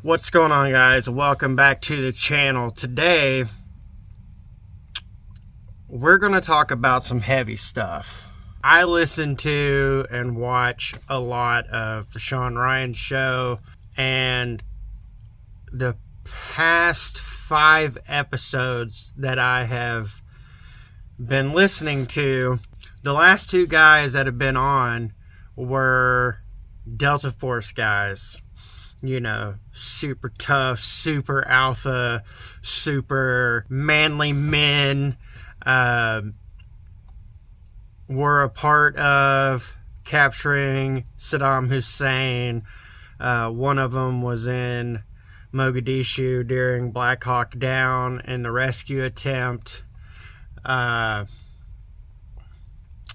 What's going on, guys? Welcome back to the channel. Today we're going to talk about some heavy stuff. I listen to and watch a lot of the Sean Ryan show, and the past 5 episodes that I have been listening to, the last 2 guys that have been on were Delta Force guys. You know, super tough, super alpha, super manly men. Were a part of capturing Saddam Hussein. One of them was in Mogadishu during Black Hawk Down and the rescue attempt.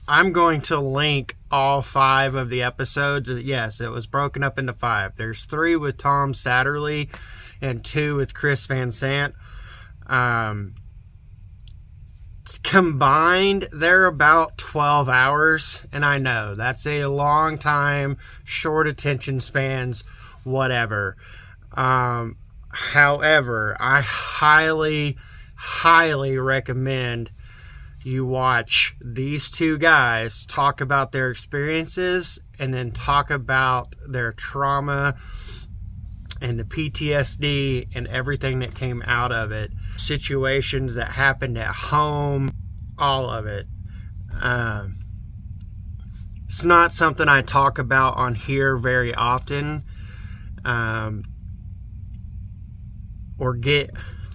I'm going to link all 5 of the episodes. Yes, it was broken up into 5. There's 3 with Tom Satterly and 2 with Chris VanSant. Combined, they're about 12 hours. And I know, that's a long time, short attention spans, whatever. However, I highly recommend you watch these 2 guys talk about their experiences and then talk about their trauma and the PTSD and everything that came out of it. Situations that happened at home, all of it. It's not something I talk about on here very often.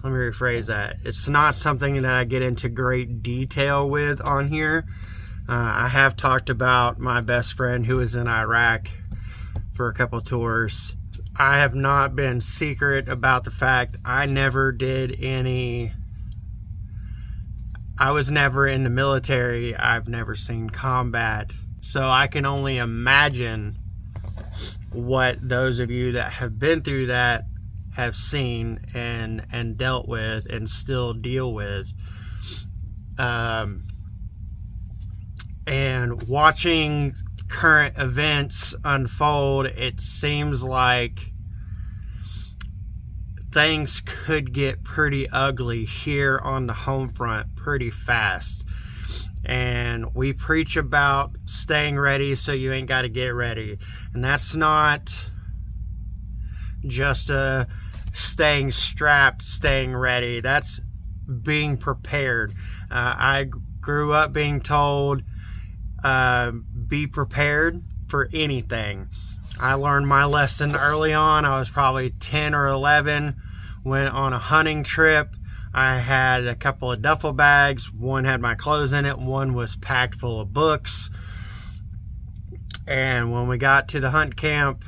Let me rephrase that. It's not something that I get into great detail with on here. I have talked about my best friend who was in Iraq for a couple tours. I have not been secret about the fact I was never in the military. I've never seen combat. So I can only imagine what those of you that have been through that have seen and dealt with and still deal with. And watching current events unfold, it seems like things could get pretty ugly here on the home front pretty fast. And we preach about staying ready so you ain't got to get ready. And that's not just a staying strapped, staying ready. That's being prepared. I grew up being told, be prepared for anything. I learned my lesson early on. I was probably 10 or 11. Went on a hunting trip. I had a couple of duffel bags. One had my clothes in it. One was packed full of books. And when we got to the hunt camp,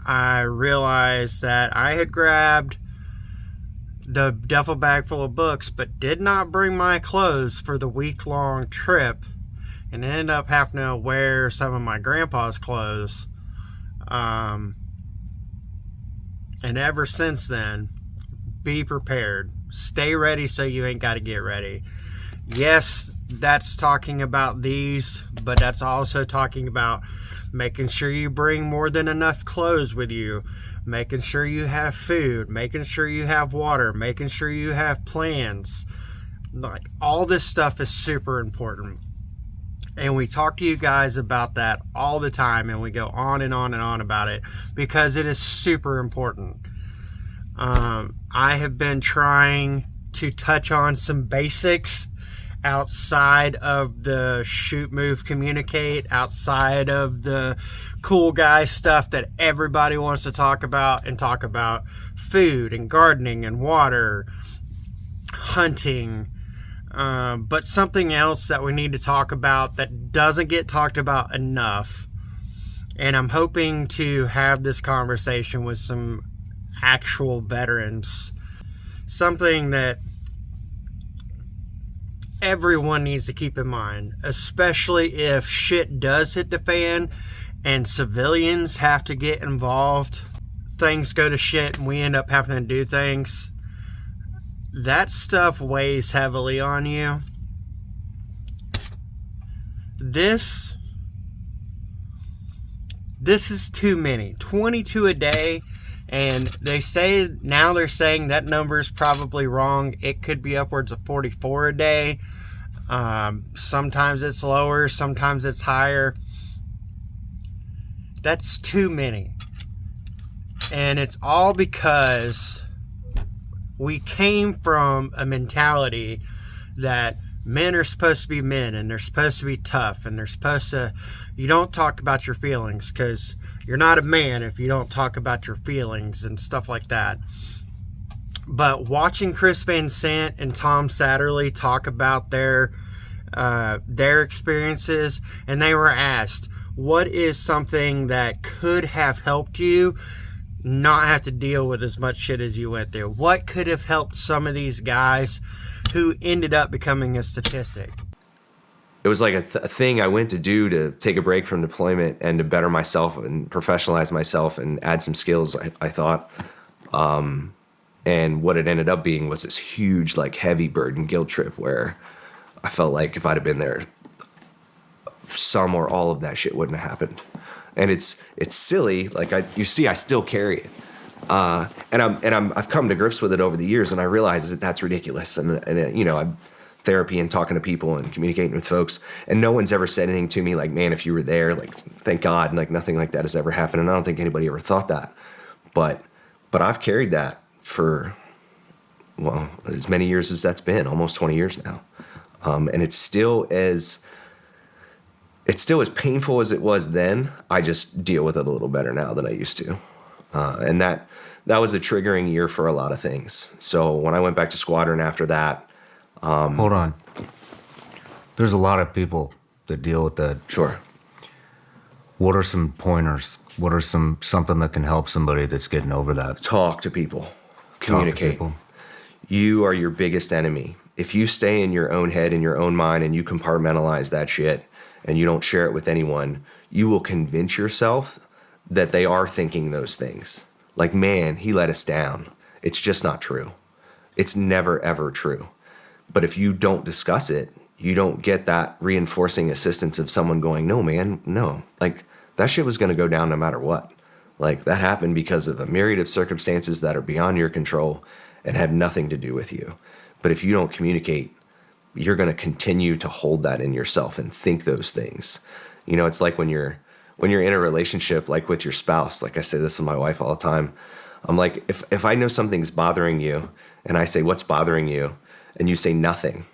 I realized that I had grabbed the duffel bag full of books, but did not bring my clothes for the week-long trip, and ended up having to wear some of my grandpa's clothes. And ever since then, be prepared. Stay ready so you ain't got to get ready. Yes, that's talking about these, but that's also talking about making sure you bring more than enough clothes with you, making sure you have food, making sure you have water, making sure you have plans. Like, all this stuff is super important. And we talk to you guys about that all the time, and we go on and on and on about it because it is super important. I have been trying to touch on some basics outside of the shoot, move, communicate, outside of the cool guy stuff that everybody wants to talk about, and talk about food and gardening and water, hunting. But something else that we need to talk about that doesn't get talked about enough, and I'm hoping to have this conversation with some actual veterans, something that everyone needs to keep in mind, especially if shit does hit the fan and civilians have to get involved, things go to shit and we end up having to do things. That stuff weighs heavily on you. This is too many. 22 a day, And they say now they're saying that number is probably wrong. It could be upwards of 44 a day. Sometimes it's lower, sometimes it's higher. That's too many. And it's all because we came from a mentality that men are supposed to be men, and they're supposed to be tough, and they're supposed to, you don't talk about your feelings because you're not a man if you don't talk about your feelings and stuff like that. But watching Chris VanSant and Tom Satterly talk about their experiences, and they were asked, what is something that could have helped you not have to deal with as much shit as you went through? What could have helped some of these guys who ended up becoming a statistic? It was like a thing I went to do to take a break from deployment and to better myself and professionalize myself and add some skills, I thought. And what it ended up being was this huge, like, heavy burden guilt trip where I felt like if I'd have been there, some or all of that shit wouldn't have happened. And it's silly. Like, you see, I still carry it. And I've come to grips with it over the years, and I realize that that's ridiculous. And you know, I'm therapy and talking to people and communicating with folks, and no one's ever said anything to me like, man, if you were there, like, thank God, and like nothing like that has ever happened. And I don't think anybody ever thought that. But I've carried that for, well, as many years as that's been, almost 20 years now. And it's still as painful as it was then. I just deal with it a little better now than I used to. And that was a triggering year for a lot of things. So when I went back to squadron after that. Hold on. There's a lot of people that deal with that. Sure. What are some pointers? What are something that can help somebody that's getting over that? Talk to people. Communicate. Talk to people. You are your biggest enemy. If you stay in your own head, in your own mind, and you compartmentalize that shit, and you don't share it with anyone, you will convince yourself that they are thinking those things. Like, man, he let us down. It's just not true. It's never, ever true. But if you don't discuss it, you don't get that reinforcing assistance of someone going, no, man, no. Like, that shit was going to go down no matter what. Like, that happened because of a myriad of circumstances that are beyond your control and had nothing to do with you. But if you don't communicate, you're going to continue to hold that in yourself and think those things. You know, it's like when you're in a relationship, like with your spouse. Like, I say this with my wife all the time. I'm like, if I know something's bothering you and I say, what's bothering you? And you say nothing,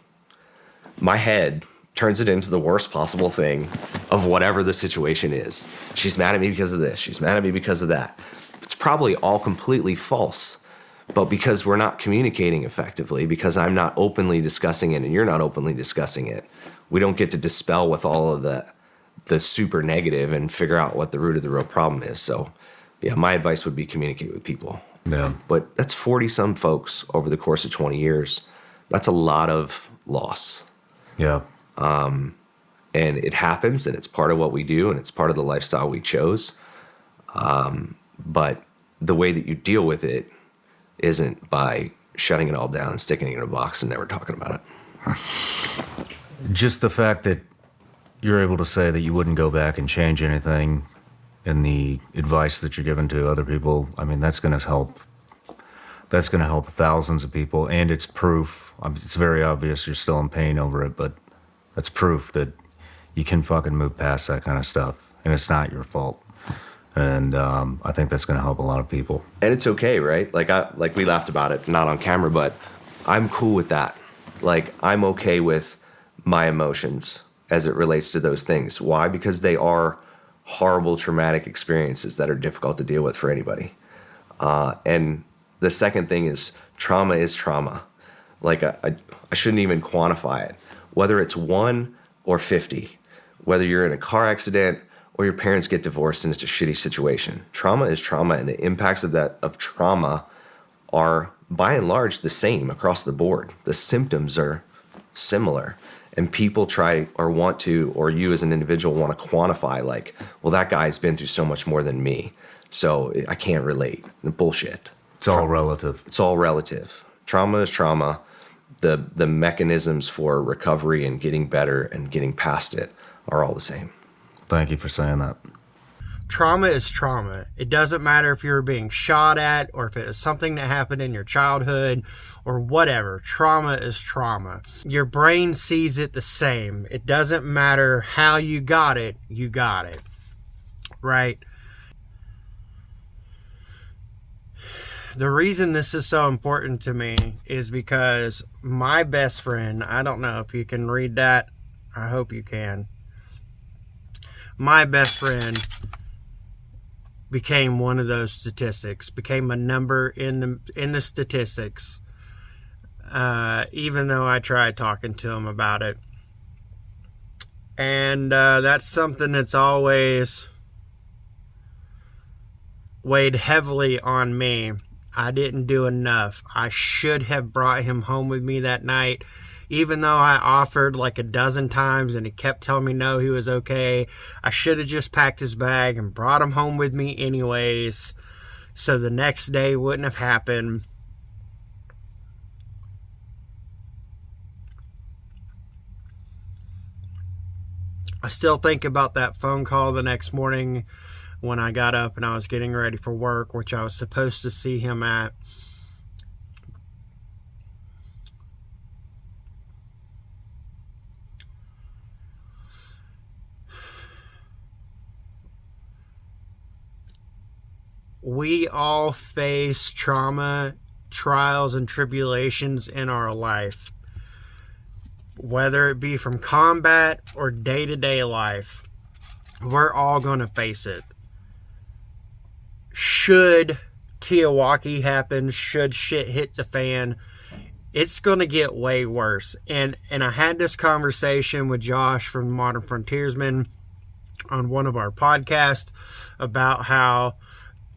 my head turns it into the worst possible thing of whatever the situation is. She's mad at me because of this. She's mad at me because of that. It's probably all completely false. But because we're not communicating effectively, because I'm not openly discussing it and you're not openly discussing it, we don't get to dispel with all of the super negative and figure out what the root of the real problem is. So, yeah, my advice would be communicate with people. Yeah. But that's 40-some folks over the course of 20 years. That's a lot of loss. Yeah. And it happens, and it's part of what we do, and it's part of the lifestyle we chose. But the way that you deal with it isn't by shutting it all down and sticking it in a box and never talking about it. Just the fact that you're able to say that you wouldn't go back and change anything in the advice that you're giving to other people, I mean, that's going to help. That's going to help thousands of people, and it's proof. I mean, it's very obvious you're still in pain over it, but that's proof that you can fucking move past that kind of stuff, and it's not your fault. And I think that's going to help a lot of people. And it's okay, right? Like we laughed about it, not on camera, but I'm cool with that. Like, I'm okay with my emotions as it relates to those things. Why? Because they are horrible, traumatic experiences that are difficult to deal with for anybody. And the second thing is trauma. Like, I shouldn't even quantify it. Whether it's 1 or 50, whether you're in a car accident or your parents get divorced and it's a shitty situation. Trauma is trauma, and the impacts of trauma are by and large the same across the board. The symptoms are similar, and people try or want to, or you as an individual want to quantify, like, well, that guy's been through so much more than me, so I can't relate. Bullshit. It's all relative. It's all relative. Trauma is trauma. The mechanisms for recovery and getting better and getting past it are all the same. Thank you for saying that. Trauma is trauma. It doesn't matter if you're being shot at or if it is something that happened in your childhood or whatever. Trauma is trauma. Your brain sees it the same. It doesn't matter how you got it, right? The reason this is so important to me is because my best friend, I don't know if you can read that. I hope you can. My best friend became one of those statistics, became a number in the statistics, even though I tried talking to him about it. And that's something that's always weighed heavily on me. I didn't do enough. I should have brought him home with me that night. Even though I offered like a dozen times and he kept telling me no, he was okay. I should have just packed his bag and brought him home with me anyways, so the next day wouldn't have happened. I still think about that phone call the next morning when I got up and I was getting ready for work, which I was supposed to see him at. We all face trauma, trials, and tribulations in our life, whether it be from combat or day-to-day life. We're all going to face it. Should Tiawaki happen, should shit hit the fan, it's going to get way worse. And I had this conversation with Josh from Modern Frontiersman on one of our podcasts about how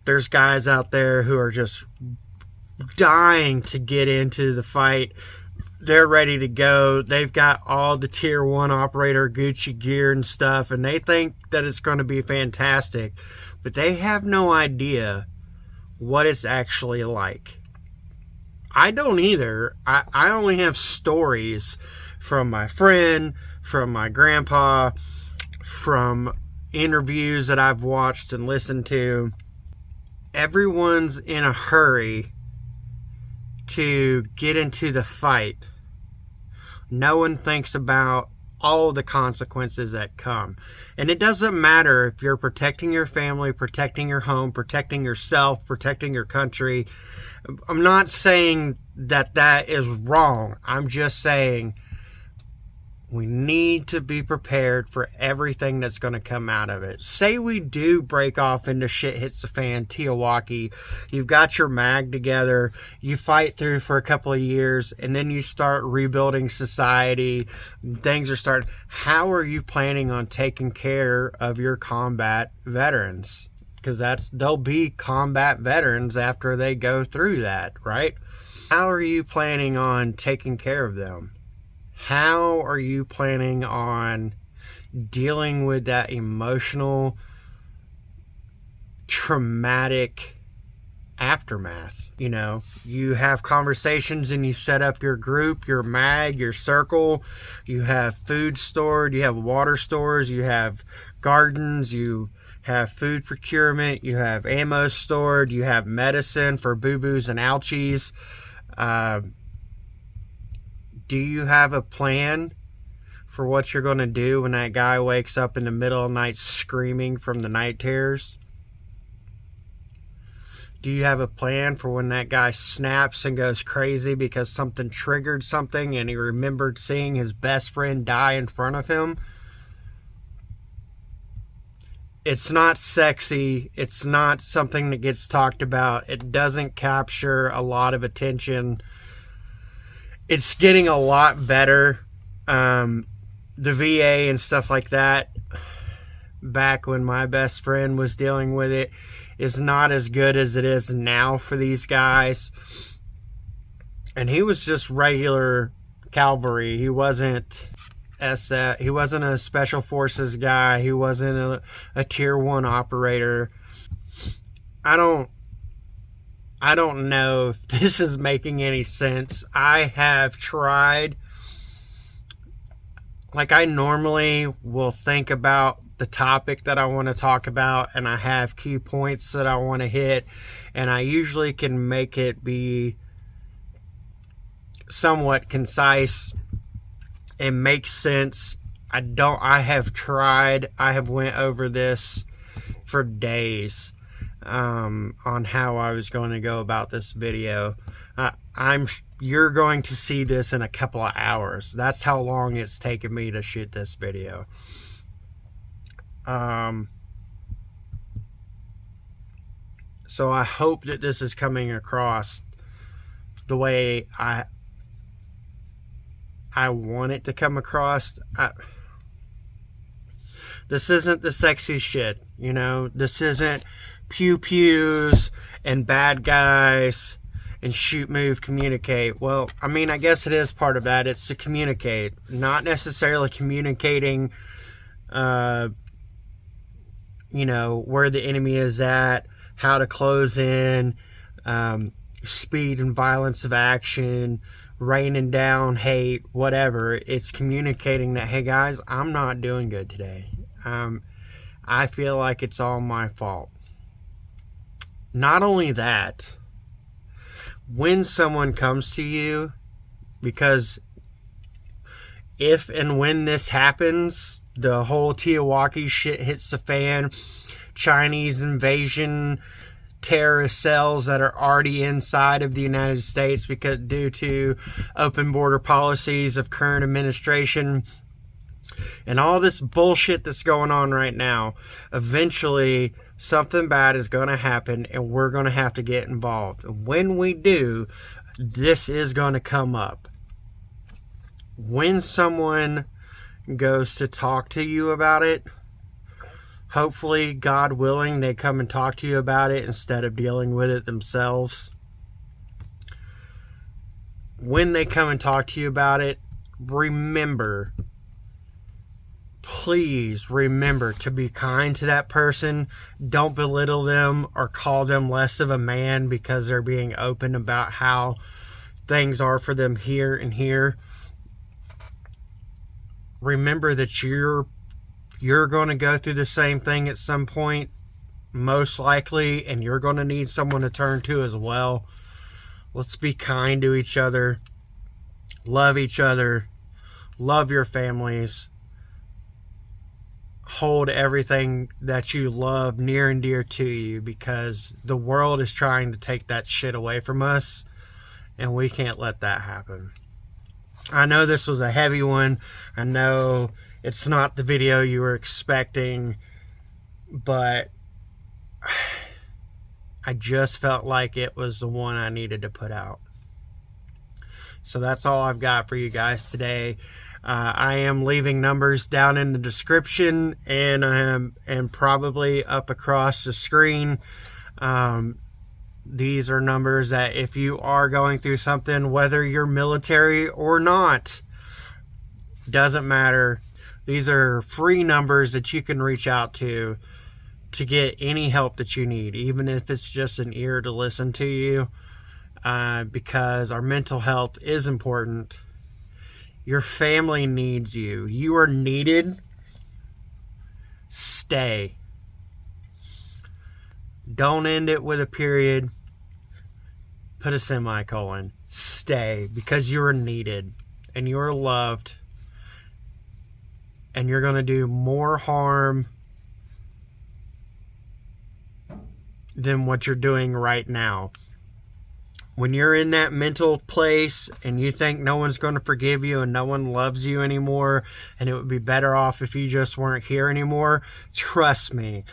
there's guys out there who are just dying to get into the fight. They're ready to go. They've got all the tier 1 operator Gucci gear and stuff, and they think that it's going to be fantastic. But they have no idea what it's actually like. I don't either. I only have stories from my friend, from my grandpa, from interviews that I've watched and listened to. Everyone's in a hurry to get into the fight. No one thinks about all the consequences that come. And it doesn't matter if you're protecting your family, protecting your home, protecting yourself, protecting your country. I'm not saying that that is wrong. I'm just saying we need to be prepared for everything that's going to come out of it. Say we do break off into shit hits the fan, Tiawaki. You've got your mag together. You fight through for a couple of years, and then you start rebuilding society. Things are starting. How are you planning on taking care of your combat veterans? Because they'll be combat veterans after they go through that, right? How are you planning on taking care of them? How are you planning on dealing with that emotional, traumatic aftermath? You know, you have conversations and you set up your group, your mag, your circle. You have food stored, you have water stores, you have gardens, you have food procurement, you have ammo stored, you have medicine for boo-boos and ouchies. Do you have a plan for what you're going to do when that guy wakes up in the middle of the night screaming from the night terrors? Do you have a plan for when that guy snaps and goes crazy because something triggered something and he remembered seeing his best friend die in front of him? It's not sexy. It's not something that gets talked about. It doesn't capture a lot of attention. It's getting a lot better. The VA and stuff like that, back when my best friend was dealing with it, is not as good as it is now for these guys. And he was just regular cavalry. He wasn't he wasn't a special forces guy. He wasn't a tier 1 operator. I don't know if this is making any sense. I have tried. Like, I normally will think about the topic that I want to talk about, and I have key points that I want to hit, and I usually can make it be somewhat concise and make sense. I have went over this for days on how I was going to go about this video. You're going to see this in a couple of hours. That's how long it's taken me to shoot this video. So I hope that this is coming across the way I want it to come across. This isn't the sexy shit, you know. This isn't pew pews and bad guys and shoot, move, communicate. Well, I mean, I guess it is part of that. It's to communicate, not necessarily communicating, you know, where the enemy is at, how to close in, speed and violence of action, raining down hate, whatever. It's communicating that, hey guys, I'm not doing good today. I feel like it's all my fault. Not only that, when someone comes to you, because if and when this happens, the whole Tiawaki shit hits the fan, Chinese invasion, terrorist cells that are already inside of the United States because due to open border policies of current administration and all this bullshit that's going on right now, eventually something bad is going to happen and we're going to have to get involved. And when we do, this is going to come up. When someone goes to talk to you about it, hopefully, God willing, they come and talk to you about it instead of dealing with it themselves. When they come and talk to you about it, remember, please remember to be kind to that person. Don't belittle them or call them less of a man because they're being open about how things are for them here and here. Remember that you're going to go through the same thing at some point, most likely, and you're going to need someone to turn to as well. Let's be kind to each other. Love each other. Love your families. Hold everything that you love near and dear to you, because the world is trying to take that shit away from us, and we can't let that happen. I know this was a heavy one. I know it's not the video you were expecting, but I just felt like it was the one I needed to put out. So that's all I've got for you guys today. I am leaving numbers down in the description and probably up across the screen. These are numbers that if you are going through something, whether you're military or not, doesn't matter. These are free numbers that you can reach out to get any help that you need, even if it's just an ear to listen to you, because our mental health is important. Your family needs you. You are needed. Stay. Don't end it with a period. Put a semicolon. Stay, because you are needed and you are loved. And you're going to do more harm than what you're doing right now. When you're in that mental place and you think no one's going to forgive you and no one loves you anymore and it would be better off if you just weren't here anymore, trust me,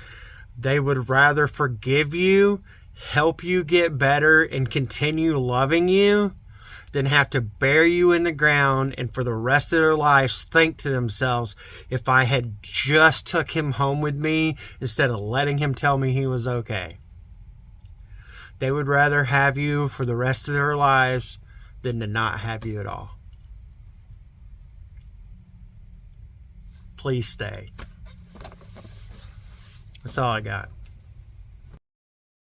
they would rather forgive you, help you get better, and continue loving you than have to bury you in the ground and for the rest of their lives think to themselves, if I had just took him home with me instead of letting him tell me he was okay. They would rather have you for the rest of their lives than to not have you at all. Please stay. That's all I got.